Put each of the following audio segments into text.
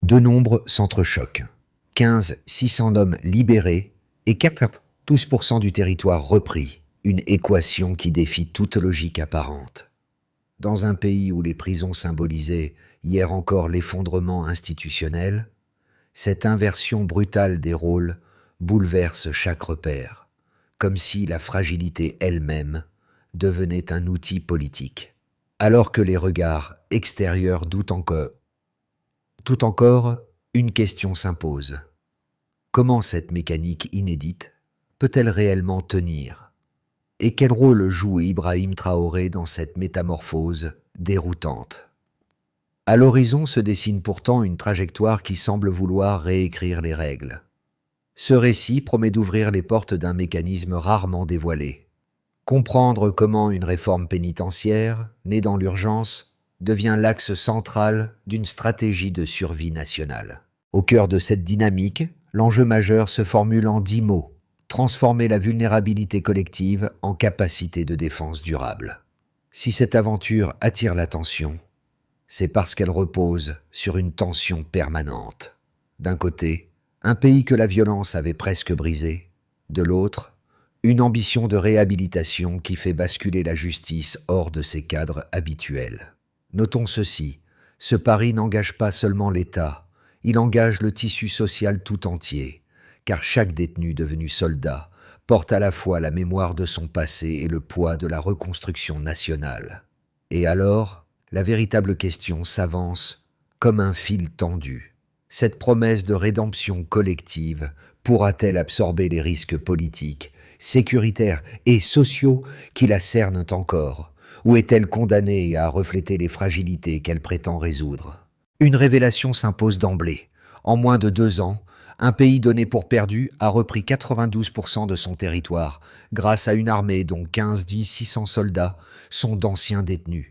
Deux nombres s'entrechoquent. 15 600 hommes libérés et 92% du territoire repris. Une équation qui défie toute logique apparente. Dans un pays où les prisons symbolisaient hier encore l'effondrement institutionnel, cette inversion brutale des rôles bouleverse chaque repère, comme si la fragilité elle-même devenait un outil politique. Alors que les regards extérieurs doutent encore, tout encore, une question s'impose. Comment cette mécanique inédite peut-elle réellement tenir ? Et quel rôle joue Ibrahim Traoré dans cette métamorphose déroutante ? À l'horizon se dessine pourtant une trajectoire qui semble vouloir réécrire les règles. Ce récit promet d'ouvrir les portes d'un mécanisme rarement dévoilé. Comprendre comment une réforme pénitentiaire, née dans l'urgence, devient l'axe central d'une stratégie de survie nationale. Au cœur de cette dynamique, l'enjeu majeur se formule en 10 mots. Transformer la vulnérabilité collective en capacité de défense durable. Si cette aventure attire l'attention, c'est parce qu'elle repose sur une tension permanente. D'un côté, un pays que la violence avait presque brisé. De l'autre, une ambition de réhabilitation qui fait basculer la justice hors de ses cadres habituels. Notons ceci, ce pari n'engage pas seulement l'État, il engage le tissu social tout entier. Car chaque détenu devenu soldat porte à la fois la mémoire de son passé et le poids de la reconstruction nationale. Et alors, la véritable question s'avance comme un fil tendu. Cette promesse de rédemption collective pourra-t-elle absorber les risques politiques, sécuritaires et sociaux qui la cernent encore ? Ou est-elle condamnée à refléter les fragilités qu'elle prétend résoudre ? Une révélation s'impose d'emblée. En moins de 2 ans, un pays donné pour perdu a repris 92% de son territoire, grâce à une armée dont 600 soldats sont d'anciens détenus.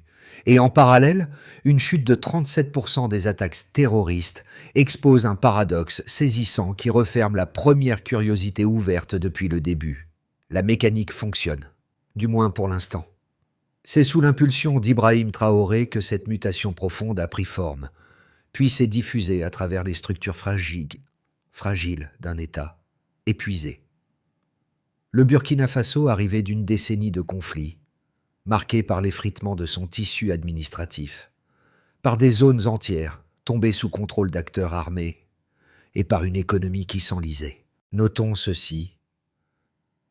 Et en parallèle, une chute de 37% des attaques terroristes expose un paradoxe saisissant qui referme la première curiosité ouverte depuis le début. La mécanique fonctionne, du moins pour l'instant. C'est sous l'impulsion d'Ibrahim Traoré que cette mutation profonde a pris forme, puis s'est diffusée à travers les structures fragile d'un État, épuisé. Le Burkina Faso arrivait d'une décennie de conflits, marquée par l'effritement de son tissu administratif, par des zones entières tombées sous contrôle d'acteurs armés et par une économie qui s'enlisait. Notons ceci,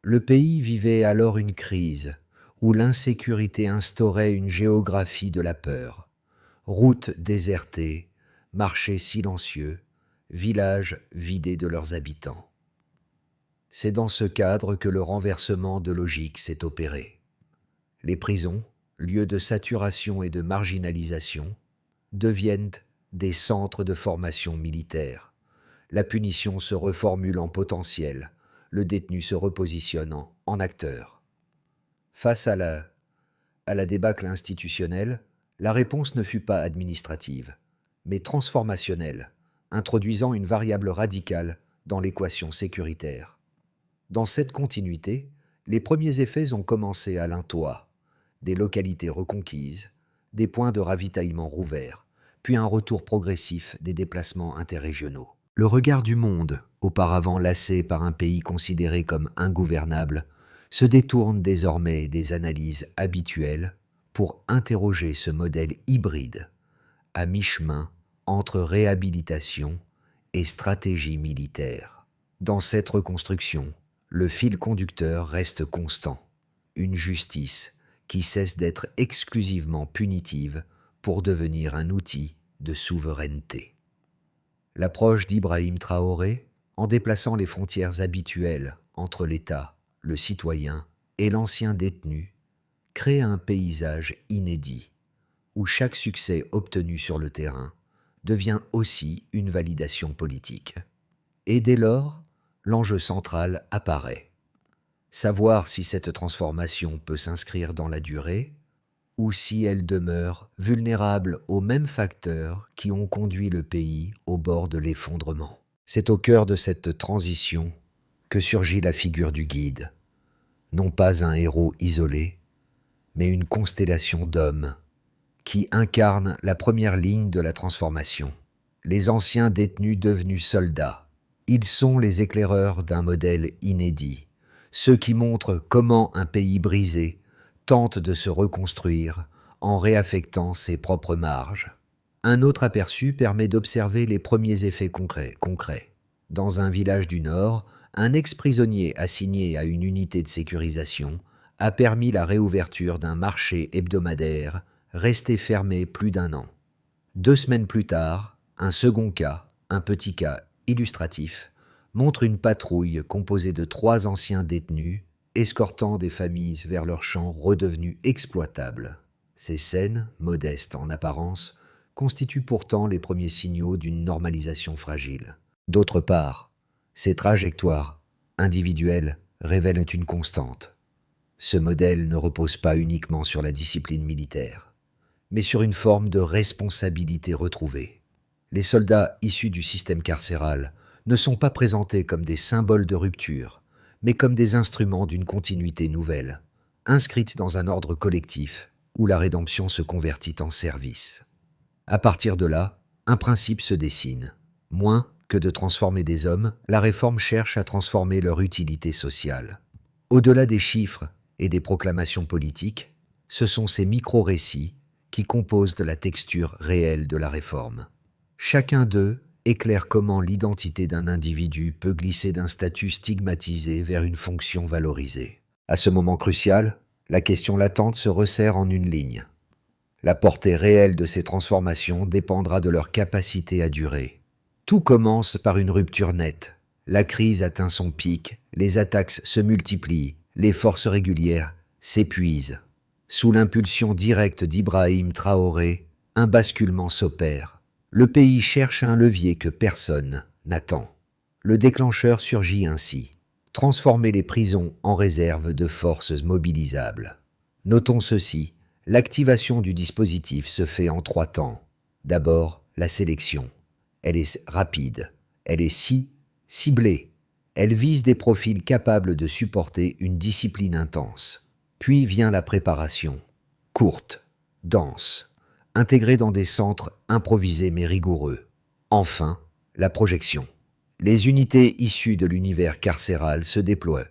le pays vivait alors une crise où l'insécurité instaurait une géographie de la peur, routes désertées, marchés silencieux, villages vidés de leurs habitants. C'est dans ce cadre que le renversement de logique s'est opéré. Les prisons, lieux de saturation et de marginalisation, deviennent des centres de formation militaire. La punition se reformule en potentiel, le détenu se repositionne en acteur. Face à la débâcle institutionnelle, la réponse ne fut pas administrative, mais transformationnelle, introduisant une variable radicale dans l'équation sécuritaire. Dans cette continuité, les premiers effets ont commencé à Lintois, des localités reconquises, des points de ravitaillement rouverts, puis un retour progressif des déplacements interrégionaux. Le regard du monde, auparavant lassé par un pays considéré comme ingouvernable, se détourne désormais des analyses habituelles pour interroger ce modèle hybride, à mi-chemin entre réhabilitation et stratégie militaire. Dans cette reconstruction, le fil conducteur reste constant, une justice qui cesse d'être exclusivement punitive pour devenir un outil de souveraineté. L'approche d'Ibrahim Traoré, en déplaçant les frontières habituelles entre l'État, le citoyen et l'ancien détenu, crée un paysage inédit, où chaque succès obtenu sur le terrain devient aussi une validation politique. Et dès lors, l'enjeu central apparaît. Savoir si cette transformation peut s'inscrire dans la durée ou si elle demeure vulnérable aux mêmes facteurs qui ont conduit le pays au bord de l'effondrement. C'est au cœur de cette transition que surgit la figure du guide, non pas un héros isolé, mais une constellation d'hommes qui incarnent la première ligne de la transformation, les anciens détenus devenus soldats. Ils sont les éclaireurs d'un modèle inédit, ceux qui montrent comment un pays brisé tente de se reconstruire en réaffectant ses propres marges. Un autre aperçu permet d'observer les premiers effets concrets. Dans un village du Nord, un ex-prisonnier assigné à une unité de sécurisation a permis la réouverture d'un marché hebdomadaire resté fermé plus d'1 an. 2 semaines plus tard, un second cas, un petit cas illustratif, montre une patrouille composée de 3 anciens détenus escortant des familles vers leurs champs redevenus exploitables. Ces scènes, modestes en apparence, constituent pourtant les premiers signaux d'une normalisation fragile. D'autre part, ces trajectoires individuelles révèlent une constante. Ce modèle ne repose pas uniquement sur la discipline militaire, mais sur une forme de responsabilité retrouvée. Les soldats issus du système carcéral ne sont pas présentés comme des symboles de rupture, mais comme des instruments d'une continuité nouvelle, inscrite dans un ordre collectif où la rédemption se convertit en service. À partir de là, un principe se dessine. Moins que de transformer des hommes, la réforme cherche à transformer leur utilité sociale. Au-delà des chiffres et des proclamations politiques, ce sont ces micro-récits qui composent de la texture réelle de la réforme. Chacun d'eux éclaire comment l'identité d'un individu peut glisser d'un statut stigmatisé vers une fonction valorisée. À ce moment crucial, la question latente se resserre en une ligne. La portée réelle de ces transformations dépendra de leur capacité à durer. Tout commence par une rupture nette. La crise atteint son pic, les attaques se multiplient, les forces régulières s'épuisent. Sous l'impulsion directe d'Ibrahim Traoré, un basculement s'opère. Le pays cherche un levier que personne n'attend. Le déclencheur surgit ainsi. Transformer les prisons en réserve de forces mobilisables. Notons ceci, l'activation du dispositif se fait en 3 temps. D'abord, la sélection. Elle est rapide, elle est ciblée. Elle vise des profils capables de supporter une discipline intense. Puis vient la préparation, courte, dense, intégrée dans des centres improvisés mais rigoureux. Enfin, la projection. Les unités issues de l'univers carcéral se déploient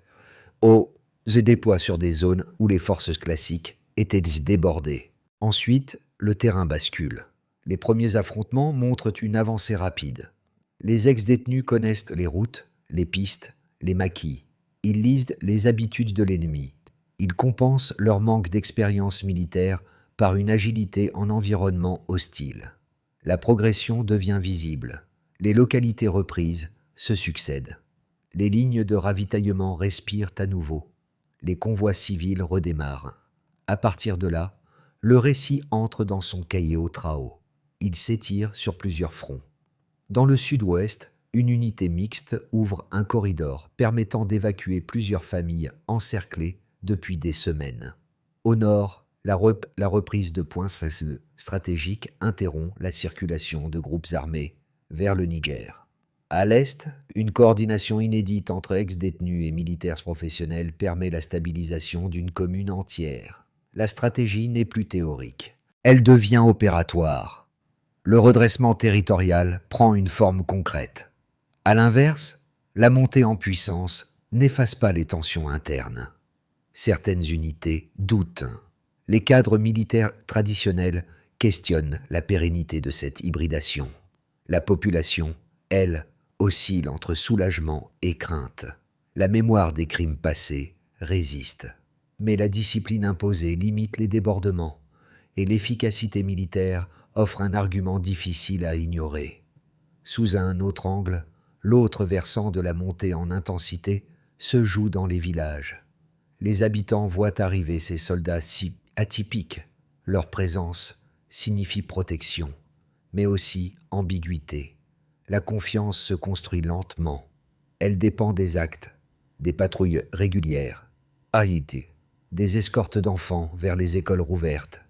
sur des zones où les forces classiques étaient débordées. Ensuite, le terrain bascule. Les premiers affrontements montrent une avancée rapide. Les ex-détenus connaissent les routes, les pistes, les maquis. Ils lisent les habitudes de l'ennemi. Ils compensent leur manque d'expérience militaire par une agilité en environnement hostile. La progression devient visible. Les localités reprises se succèdent. Les lignes de ravitaillement respirent à nouveau. Les convois civils redémarrent. À partir de là, le récit entre dans son caillot trao. Il s'étire sur plusieurs fronts. Dans le sud-ouest, une unité mixte ouvre un corridor permettant d'évacuer plusieurs familles encerclées depuis des semaines. Au nord, la reprise de points stratégiques interrompt la circulation de groupes armés vers le Niger. À l'est, une coordination inédite entre ex-détenus et militaires professionnels permet la stabilisation d'une commune entière. La stratégie n'est plus théorique. Elle devient opératoire. Le redressement territorial prend une forme concrète. À l'inverse, la montée en puissance n'efface pas les tensions internes. Certaines unités doutent. Les cadres militaires traditionnels questionnent la pérennité de cette hybridation. La population, elle, oscille entre soulagement et crainte. La mémoire des crimes passés résiste. Mais la discipline imposée limite les débordements et l'efficacité militaire offre un argument difficile à ignorer. Sous un autre angle, l'autre versant de la montée en intensité se joue dans les villages. Les habitants voient arriver ces soldats si atypiques. Leur présence signifie protection, mais aussi ambiguïté. La confiance se construit lentement. Elle dépend des actes, des patrouilles régulières, des escortes d'enfants vers les écoles rouvertes,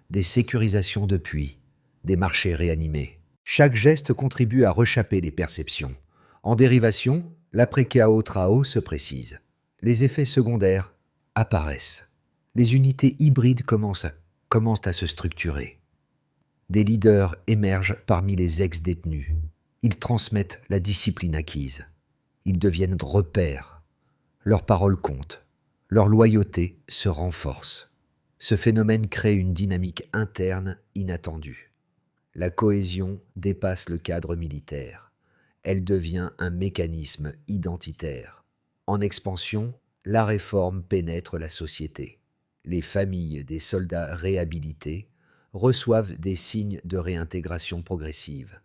des sécurisations de puits, des marchés réanimés. Chaque geste contribue à rechapper les perceptions. En dérivation, l'après-chaos trao se précise. Les effets secondaires apparaissent. Les unités hybrides commencent à se structurer. Des leaders émergent parmi les ex-détenus. Ils transmettent la discipline acquise. Ils deviennent repères. Leurs paroles comptent. Leur loyauté se renforce. Ce phénomène crée une dynamique interne inattendue. La cohésion dépasse le cadre militaire. Elle devient un mécanisme identitaire. En expansion, la réforme pénètre la société. Les familles des soldats réhabilités reçoivent des signes de réintégration progressive.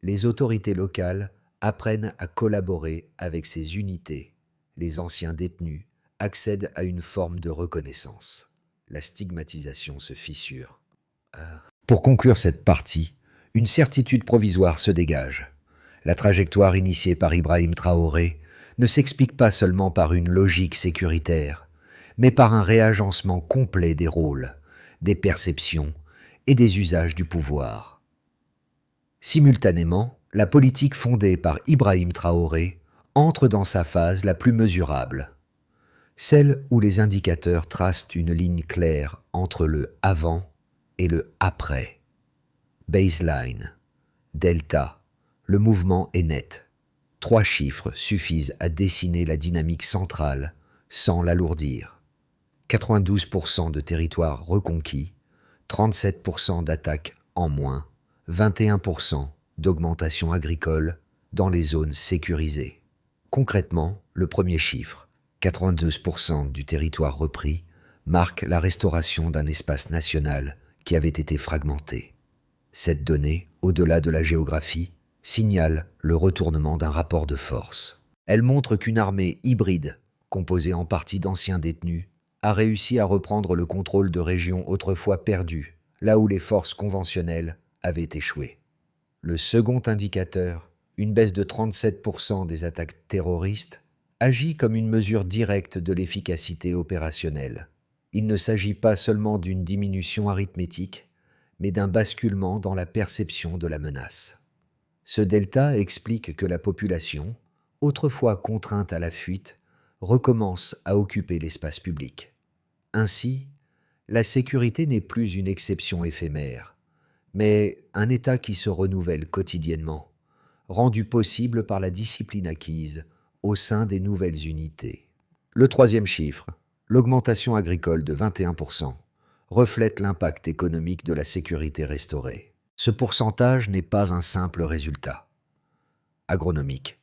Les autorités locales apprennent à collaborer avec ces unités. Les anciens détenus accèdent à une forme de reconnaissance. La stigmatisation se fissure. Pour conclure cette partie, une certitude provisoire se dégage. La trajectoire initiée par Ibrahim Traoré ne s'explique pas seulement par une logique sécuritaire, mais par un réagencement complet des rôles, des perceptions et des usages du pouvoir. Simultanément, la politique fondée par Ibrahim Traoré entre dans sa phase la plus mesurable, celle où les indicateurs tracent une ligne claire entre le avant et le après. Baseline, delta, le mouvement est net. 3 chiffres suffisent à dessiner la dynamique centrale sans l'alourdir. 92% de territoires reconquis, 37% d'attaques en moins, 21% d'augmentation agricole dans les zones sécurisées. Concrètement, le premier chiffre, 92% du territoire repris, marque la restauration d'un espace national qui avait été fragmenté. Cette donnée, au-delà de la géographie, signale le retournement d'un rapport de force. Elle montre qu'une armée hybride, composée en partie d'anciens détenus, a réussi à reprendre le contrôle de régions autrefois perdues, là où les forces conventionnelles avaient échoué. Le second indicateur, une baisse de 37% des attaques terroristes, agit comme une mesure directe de l'efficacité opérationnelle. Il ne s'agit pas seulement d'une diminution arithmétique, mais d'un basculement dans la perception de la menace. Ce delta explique que la population, autrefois contrainte à la fuite, recommence à occuper l'espace public. Ainsi, la sécurité n'est plus une exception éphémère, mais un état qui se renouvelle quotidiennement, rendu possible par la discipline acquise au sein des nouvelles unités. Le troisième chiffre, l'augmentation agricole de 21%, reflète l'impact économique de la sécurité restaurée. Ce pourcentage n'est pas un simple résultat agronomique.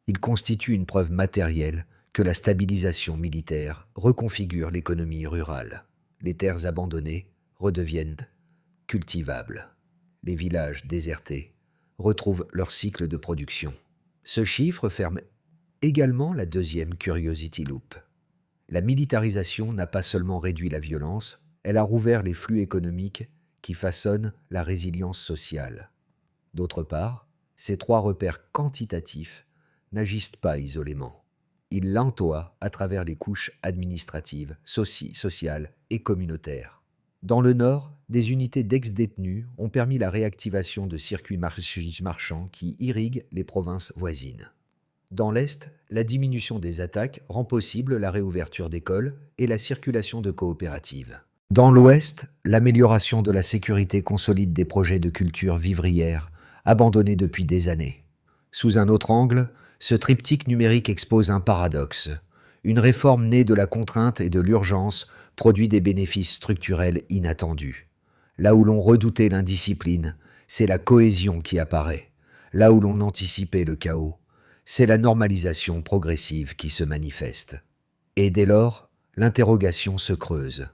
Il constitue une preuve matérielle que la stabilisation militaire reconfigure l'économie rurale. Les terres abandonnées redeviennent cultivables. Les villages désertés retrouvent leur cycle de production. Ce chiffre ferme également la deuxième curiosity loop. La militarisation n'a pas seulement réduit la violence, elle a rouvert les flux économiques qui façonnent la résilience sociale. D'autre part, ces 3 repères quantitatifs n'agissent pas isolément. Ils l'entoient à travers les couches administratives, sociales et communautaires. Dans le Nord, des unités d'ex-détenus ont permis la réactivation de circuits marchands qui irriguent les provinces voisines. Dans l'Est, la diminution des attaques rend possible la réouverture d'écoles et la circulation de coopératives. Dans l'Ouest, l'amélioration de la sécurité consolide des projets de culture vivrière abandonnés depuis des années. Sous un autre angle, ce triptyque numérique expose un paradoxe. Une réforme née de la contrainte et de l'urgence produit des bénéfices structurels inattendus. Là où l'on redoutait l'indiscipline, c'est la cohésion qui apparaît. Là où l'on anticipait le chaos, c'est la normalisation progressive qui se manifeste. Et dès lors, l'interrogation se creuse.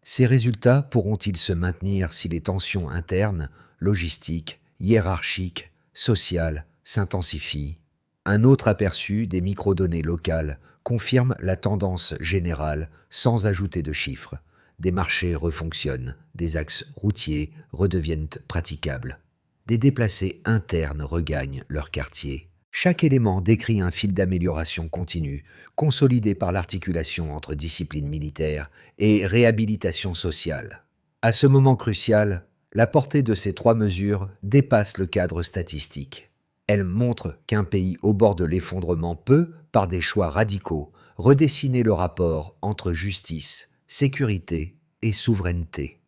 Ces résultats pourront-ils se maintenir si les tensions internes, logistiques, hiérarchiques, sociales s'intensifient? Un autre aperçu des microdonnées locales confirme la tendance générale sans ajouter de chiffres. Des marchés refonctionnent, des axes routiers redeviennent praticables. Des déplacés internes regagnent leur quartier. Chaque élément décrit un fil d'amélioration continue, consolidé par l'articulation entre discipline militaire et réhabilitation sociale. À ce moment crucial, la portée de ces 3 mesures dépasse le cadre statistique. Elle montre qu'un pays au bord de l'effondrement peut, par des choix radicaux, redessiner le rapport entre justice, sécurité et souveraineté.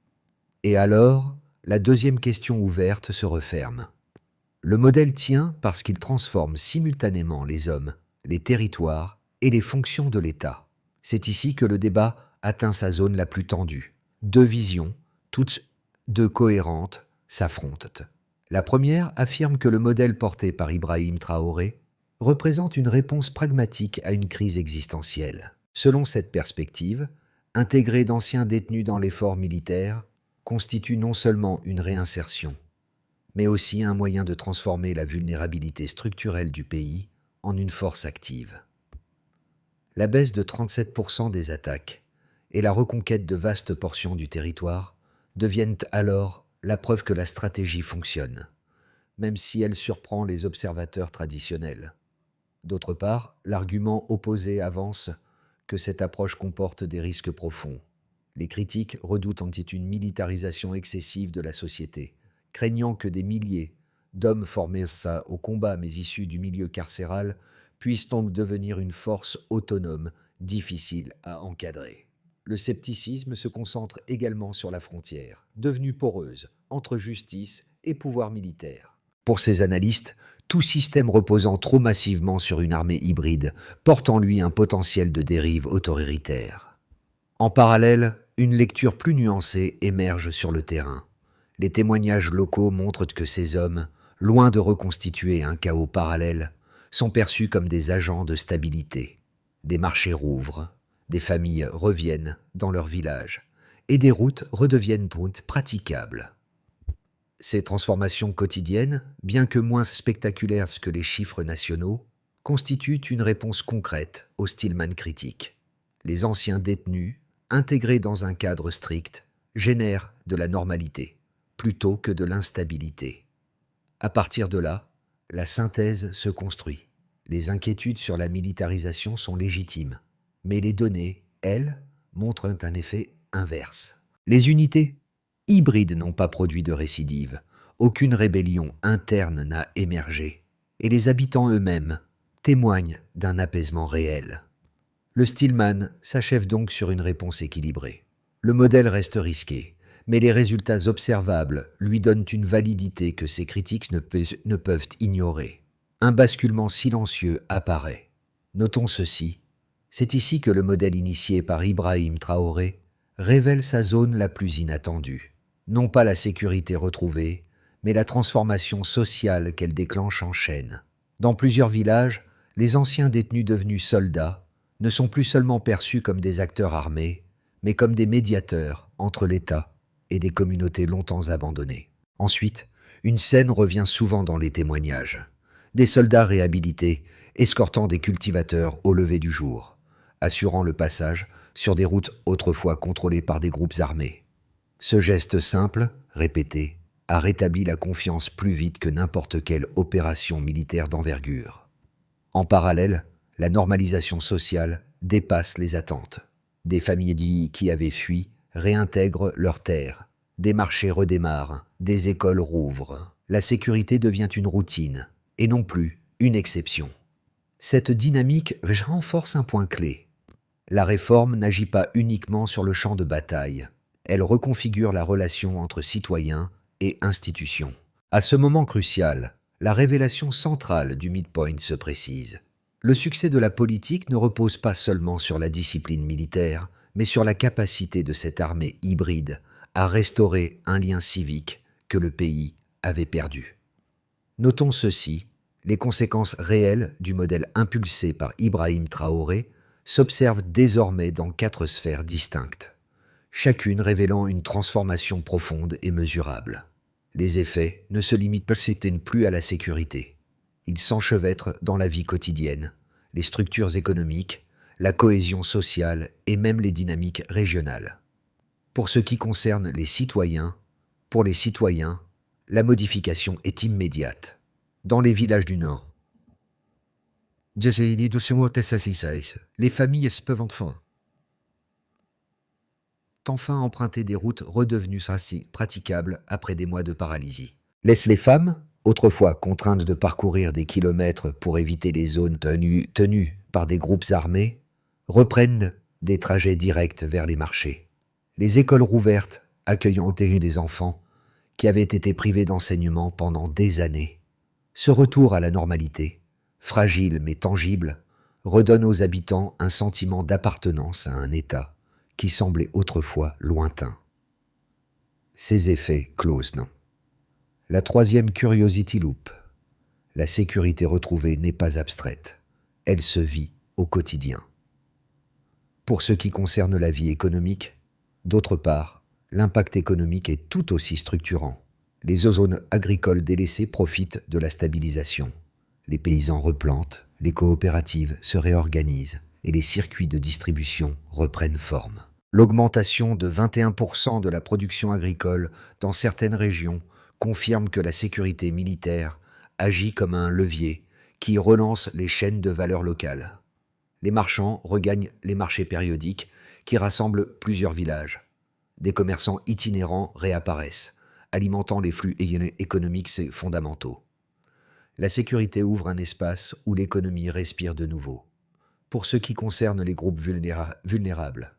Et alors, la deuxième question ouverte se referme. Le modèle tient parce qu'il transforme simultanément les hommes, les territoires et les fonctions de l'État. C'est ici que le débat atteint sa zone la plus tendue. Deux visions, toutes deux cohérentes, s'affrontent. La première affirme que le modèle porté par Ibrahim Traoré représente une réponse pragmatique à une crise existentielle. Selon cette perspective, intégrer d'anciens détenus dans l'effort militaire constitue non seulement une réinsertion, mais aussi un moyen de transformer la vulnérabilité structurelle du pays en une force active. La baisse de 37% des attaques et la reconquête de vastes portions du territoire deviennent alors la preuve que la stratégie fonctionne, même si elle surprend les observateurs traditionnels. D'autre part, l'argument opposé avance que cette approche comporte des risques profonds. Les critiques redoutent ensuite une militarisation excessive de la société, craignant que des milliers d'hommes formés au combat mais issus du milieu carcéral puissent donc devenir une force autonome, difficile à encadrer. Le scepticisme se concentre également sur la frontière, devenue poreuse entre justice et pouvoir militaire. Pour ces analystes, tout système reposant trop massivement sur une armée hybride porte en lui un potentiel de dérive autoritaire. En parallèle, une lecture plus nuancée émerge sur le terrain. Les témoignages locaux montrent que ces hommes, loin de reconstituer un chaos parallèle, sont perçus comme des agents de stabilité. Des marchés rouvrent, des familles reviennent dans leur village, et des routes redeviennent praticables. Ces transformations quotidiennes, bien que moins spectaculaires que les chiffres nationaux, constituent une réponse concrète au Stillman critique. Les anciens détenus, intégrés dans un cadre strict, génèrent de la normalité, plutôt que de l'instabilité. À partir de là, la synthèse se construit. Les inquiétudes sur la militarisation sont légitimes, mais les données, elles, montrent un effet inverse. Les unités hybrides n'ont pas produit de récidive, aucune rébellion interne n'a émergé, et les habitants eux-mêmes témoignent d'un apaisement réel. Le Stillman s'achève donc sur une réponse équilibrée. Le modèle reste risqué, mais les résultats observables lui donnent une validité que ses critiques ne peuvent ignorer. Un basculement silencieux apparaît. Notons ceci, c'est ici que le modèle initié par Ibrahim Traoré révèle sa zone la plus inattendue. Non pas la sécurité retrouvée, mais la transformation sociale qu'elle déclenche en chaîne. Dans plusieurs villages, les anciens détenus devenus soldats ne sont plus seulement perçus comme des acteurs armés, mais comme des médiateurs entre l'État et des communautés longtemps abandonnées. Ensuite, une scène revient souvent dans les témoignages. Des soldats réhabilités escortant des cultivateurs au lever du jour, assurant le passage sur des routes autrefois contrôlées par des groupes armés. Ce geste simple, répété, a rétabli la confiance plus vite que n'importe quelle opération militaire d'envergure. En parallèle, la normalisation sociale dépasse les attentes. Des familles qui avaient fui réintègrent leurs terres. Des marchés redémarrent, des écoles rouvrent. La sécurité devient une routine, et non plus une exception. Cette dynamique renforce un point clé. La réforme n'agit pas uniquement sur le champ de bataille. Elle reconfigure la relation entre citoyens et institutions. À ce moment crucial, la révélation centrale du midpoint se précise. Le succès de la politique ne repose pas seulement sur la discipline militaire, mais sur la capacité de cette armée hybride à restaurer un lien civique que le pays avait perdu. Notons ceci, les conséquences réelles du modèle impulsé par Ibrahim Traoré s'observent désormais dans 4 sphères distinctes, chacune révélant une transformation profonde et mesurable. Les effets ne se limitent plus à la sécurité. Ils s'enchevêtrent dans la vie quotidienne, les structures économiques, la cohésion sociale et même les dynamiques régionales. Pour ce qui concerne les citoyens, pour les citoyens, la modification est immédiate. Dans les villages du Nord, les familles peuvent enfin emprunter des routes redevenues praticables après des mois de paralysie. Laisse les femmes, autrefois contraintes de parcourir des kilomètres pour éviter les zones tenues par des groupes armés, reprennent des trajets directs vers les marchés. Les écoles rouvertes accueillant des enfants qui avaient été privés d'enseignement pendant des années. Ce retour à la normalité, fragile mais tangible, redonne aux habitants un sentiment d'appartenance à un État qui semblait autrefois lointain. Ces effets closent, non. La troisième curiosity loop. La sécurité retrouvée n'est pas abstraite. Elle se vit au quotidien. Pour ce qui concerne la vie économique, d'autre part, l'impact économique est tout aussi structurant. Les zones agricoles délaissées profitent de la stabilisation. Les paysans replantent, les coopératives se réorganisent et les circuits de distribution reprennent forme. L'augmentation de 21% de la production agricole dans certaines régions confirme que la sécurité militaire agit comme un levier qui relance les chaînes de valeur locales. Les marchands regagnent les marchés périodiques qui rassemblent plusieurs villages. Des commerçants itinérants réapparaissent, alimentant les flux économiques fondamentaux. La sécurité ouvre un espace où l'économie respire de nouveau. Pour ce qui concerne les groupes vulnérables,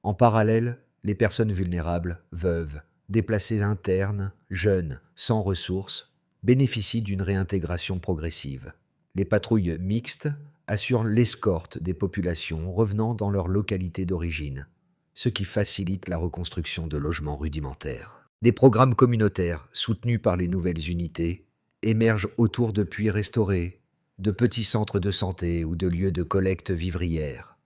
en parallèle, les personnes vulnérables, veuves, déplacés internes, jeunes, sans ressources, bénéficient d'une réintégration progressive. Les patrouilles mixtes assurent l'escorte des populations revenant dans leur localité d'origine, ce qui facilite la reconstruction de logements rudimentaires. Des programmes communautaires soutenus par les nouvelles unités émergent autour de puits restaurés, de petits centres de santé ou de lieux de collecte vivrière.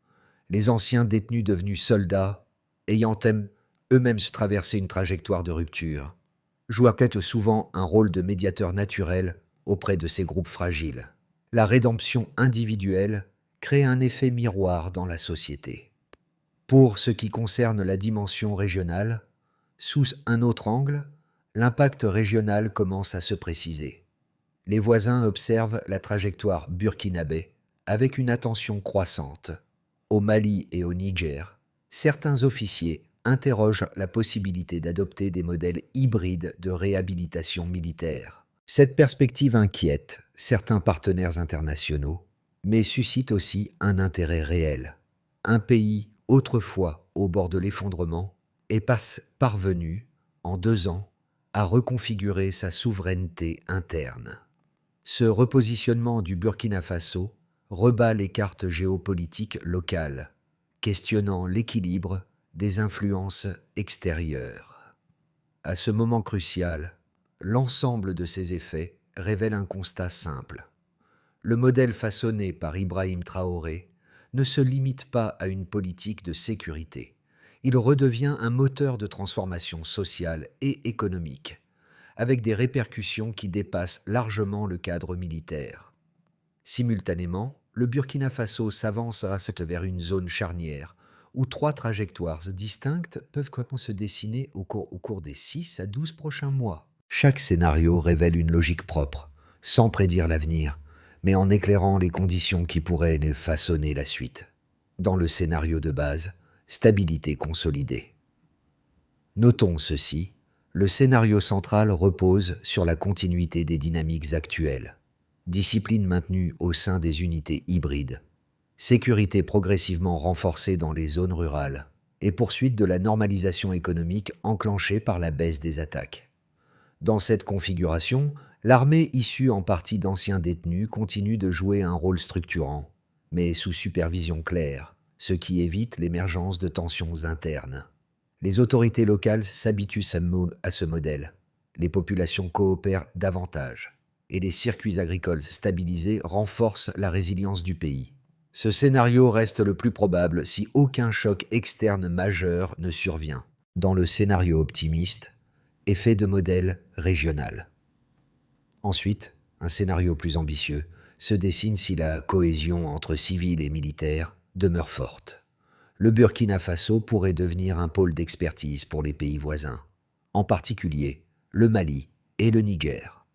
Les anciens détenus devenus soldats, ayant eux-mêmes traversé une trajectoire de rupture, jouent souvent un rôle de médiateur naturel auprès de ces groupes fragiles. La rédemption individuelle crée un effet miroir dans la société. Pour ce qui concerne la dimension régionale, sous un autre angle, l'impact régional commence à se préciser. Les voisins observent la trajectoire burkinabé avec une attention croissante. Au Mali et au Niger, certains officiers interrogent la possibilité d'adopter des modèles hybrides de réhabilitation militaire. Cette perspective inquiète certains partenaires internationaux, mais suscite aussi un intérêt réel. Un pays, autrefois au bord de l'effondrement, est parvenu, en 2 ans, à reconfigurer sa souveraineté interne. Ce repositionnement du Burkina Faso rebat les cartes géopolitiques locales, questionnant l'équilibre des influences extérieures. À ce moment crucial, l'ensemble de ces effets révèle un constat simple. Le modèle façonné par Ibrahim Traoré ne se limite pas à une politique de sécurité. Il redevient un moteur de transformation sociale et économique, avec des répercussions qui dépassent largement le cadre militaire. Simultanément, le Burkina Faso s'avance vers une zone charnière où 3 trajectoires distinctes peuvent se dessiner au cours des 6 à 12 prochains mois. Chaque scénario révèle une logique propre, sans prédire l'avenir, mais en éclairant les conditions qui pourraient façonner la suite. Dans le scénario de base, stabilité consolidée. Notons ceci, le scénario central repose sur la continuité des dynamiques actuelles. Discipline maintenue au sein des unités hybrides, sécurité progressivement renforcée dans les zones rurales et poursuite de la normalisation économique enclenchée par la baisse des attaques. Dans cette configuration, l'armée issue en partie d'anciens détenus continue de jouer un rôle structurant, mais sous supervision claire, ce qui évite l'émergence de tensions internes. Les autorités locales s'habituent à ce modèle. Les populations coopèrent davantage et les circuits agricoles stabilisés renforcent la résilience du pays. Ce scénario reste le plus probable si aucun choc externe majeur ne survient. Dans le scénario optimiste, effet de modèle régional. Ensuite, un scénario plus ambitieux se dessine si la cohésion entre civils et militaires demeure forte. Le Burkina Faso pourrait devenir un pôle d'expertise pour les pays voisins, en particulier le Mali et le Niger.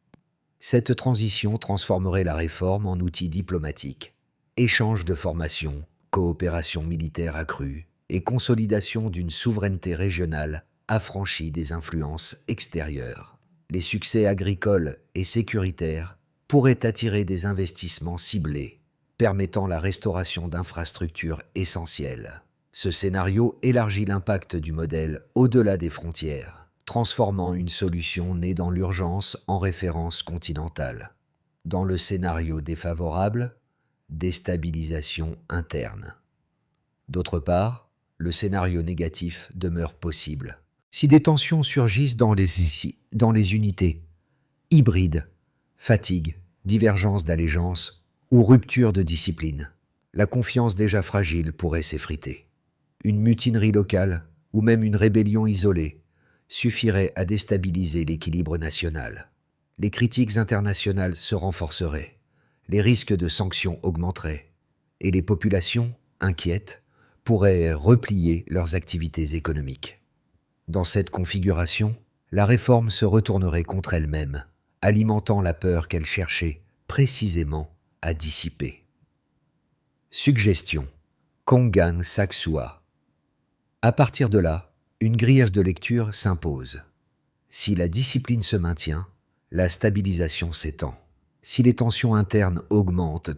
Cette transition transformerait la réforme en outil diplomatique. Échange de formations, coopération militaire accrue et consolidation d'une souveraineté régionale affranchie des influences extérieures. Les succès agricoles et sécuritaires pourraient attirer des investissements ciblés, permettant la restauration d'infrastructures essentielles. Ce scénario élargit l'impact du modèle au-delà des frontières. transformant une solution née dans l'urgence en référence continentale. Dans le scénario défavorable, déstabilisation interne. D'autre part, le scénario négatif demeure possible. Si des tensions surgissent dans les unités, hybrides, fatigue, divergence d'allégeance ou rupture de discipline, la confiance déjà fragile pourrait s'effriter. Une mutinerie locale ou même une rébellion isolée suffirait à déstabiliser l'équilibre national. Les critiques internationales se renforceraient, les risques de sanctions augmenteraient, et les populations, inquiètes, pourraient replier leurs activités économiques. Dans cette configuration, la réforme se retournerait contre elle-même, alimentant la peur qu'elle cherchait précisément à dissiper. Suggestion. Kongan Saksua. À partir de là, une grille de lecture s'impose. Si la discipline se maintient, la stabilisation s'étend. Si les tensions internes augmentent,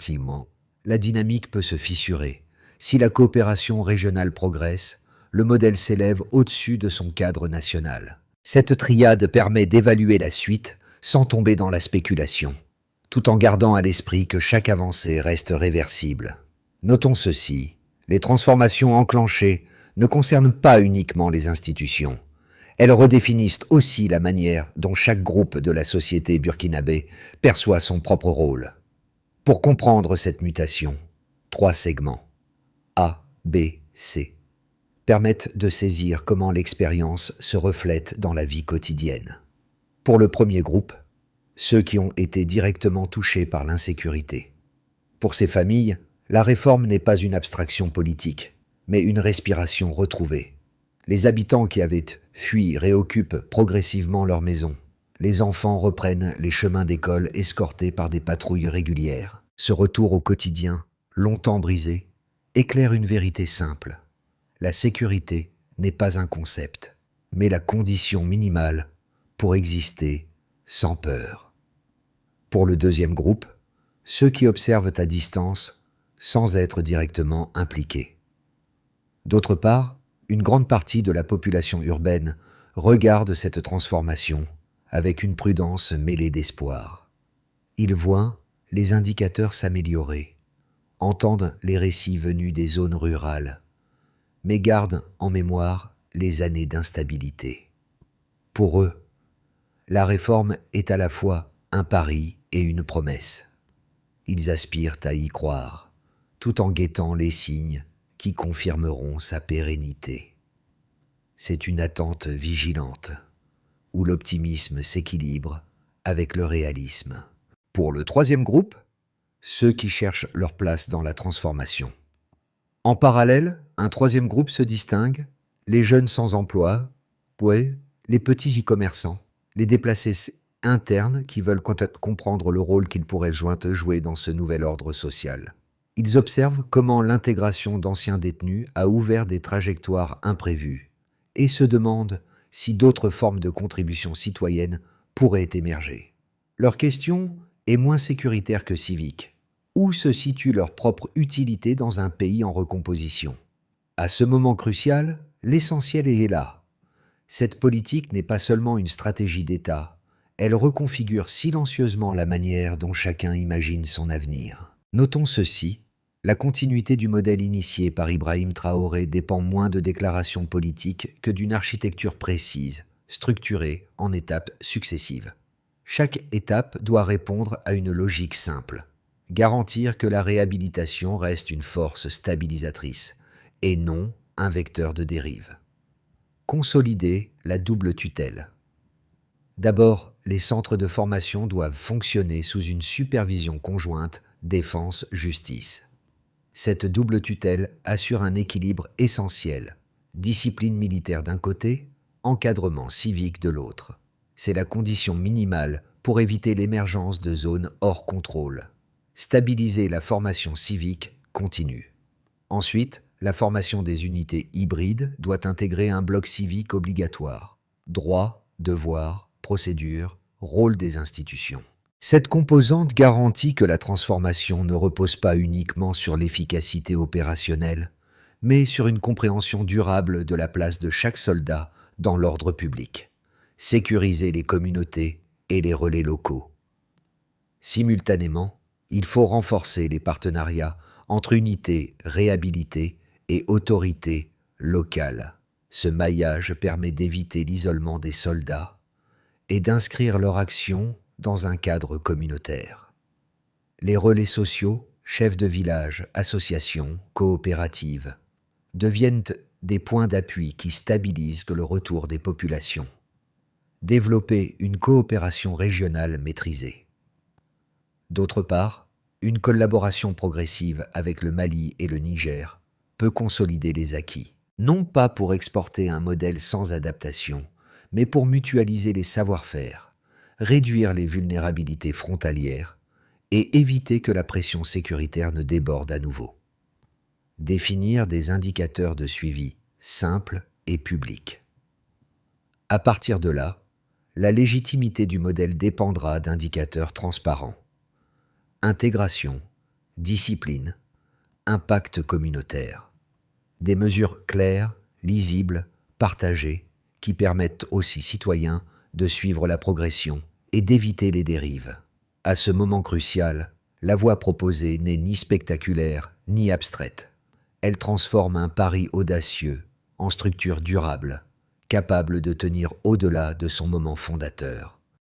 la dynamique peut se fissurer. Si la coopération régionale progresse, le modèle s'élève au-dessus de son cadre national. Cette triade permet d'évaluer la suite sans tomber dans la spéculation, tout en gardant à l'esprit que chaque avancée reste réversible. Notons ceci, les transformations enclenchées ne concernent pas uniquement les institutions. Elles redéfinissent aussi la manière dont chaque groupe de la société burkinabé perçoit son propre rôle. Pour comprendre cette mutation, 3 segments, A, B, C, permettent de saisir comment l'expérience se reflète dans la vie quotidienne. Pour le premier groupe, ceux qui ont été directement touchés par l'insécurité. Pour ces familles, la réforme n'est pas une abstraction politique, mais une respiration retrouvée. Les habitants qui avaient fui réoccupent progressivement leur maison. Les enfants reprennent les chemins d'école escortés par des patrouilles régulières. Ce retour au quotidien, longtemps brisé, éclaire une vérité simple. La sécurité n'est pas un concept, mais la condition minimale pour exister sans peur. Pour le deuxième groupe, ceux qui observent à distance sans être directement impliqués. D'autre part, une grande partie de la population urbaine regarde cette transformation avec une prudence mêlée d'espoir. Ils voient les indicateurs s'améliorer, entendent les récits venus des zones rurales, mais gardent en mémoire les années d'instabilité. Pour eux, la réforme est à la fois un pari et une promesse. Ils aspirent à y croire, tout en guettant les signes qui confirmeront sa pérennité. C'est une attente vigilante, où l'optimisme s'équilibre avec le réalisme. Pour le troisième groupe, ceux qui cherchent leur place dans la transformation. En parallèle, un troisième groupe se distingue, les jeunes sans emploi, les petits e-commerçants, les déplacés internes qui veulent comprendre le rôle qu'ils pourraient jouer dans ce nouvel ordre social. Ils observent comment l'intégration d'anciens détenus a ouvert des trajectoires imprévues et se demandent si d'autres formes de contribution citoyenne pourraient émerger. Leur question est moins sécuritaire que civique. Où se situe leur propre utilité dans un pays en recomposition? À ce moment crucial, l'essentiel est là. Cette politique n'est pas seulement une stratégie d'État, elle reconfigure silencieusement la manière dont chacun imagine son avenir. Notons ceci, la continuité du modèle initié par Ibrahim Traoré dépend moins de déclarations politiques que d'une architecture précise, structurée en étapes successives. Chaque étape doit répondre à une logique simple. Garantir que la réhabilitation reste une force stabilisatrice et non un vecteur de dérive. Consolider la double tutelle. D'abord, les centres de formation doivent fonctionner sous une supervision conjointe défense-justice. Cette double tutelle assure un équilibre essentiel, discipline militaire d'un côté, encadrement civique de l'autre. C'est la condition minimale pour éviter l'émergence de zones hors contrôle. Stabiliser la formation civique continue. Ensuite, la formation des unités hybrides doit intégrer un bloc civique obligatoire. Droits, devoirs, procédures, rôle des institutions. Cette composante garantit que la transformation ne repose pas uniquement sur l'efficacité opérationnelle, mais sur une compréhension durable de la place de chaque soldat dans l'ordre public. sécuriser les communautés et les relais locaux. Simultanément, il faut renforcer les partenariats entre unités réhabilitées et autorités locales. Ce maillage permet d'éviter l'isolement des soldats et d'inscrire leur action dans un cadre communautaire. Les relais sociaux, chefs de village, associations, coopératives, deviennent des points d'appui qui stabilisent le retour des populations. Développer une coopération régionale maîtrisée. D'autre part, une collaboration progressive avec le Mali et le Niger peut consolider les acquis, non pas pour exporter un modèle sans adaptation, mais pour mutualiser les savoir-faire, réduire les vulnérabilités frontalières et éviter que la pression sécuritaire ne déborde à nouveau. Définir des indicateurs de suivi simples et publics. À partir de là, la légitimité du modèle dépendra d'indicateurs transparents. Intégration, discipline, impact communautaire. Des mesures claires, lisibles, partagées, qui permettent aussi citoyens de suivre la progression et d'éviter les dérives. À ce moment crucial, la voie proposée n'est ni spectaculaire ni abstraite. Elle transforme un pari audacieux en structure durable, capable de tenir au-delà de son moment fondateur.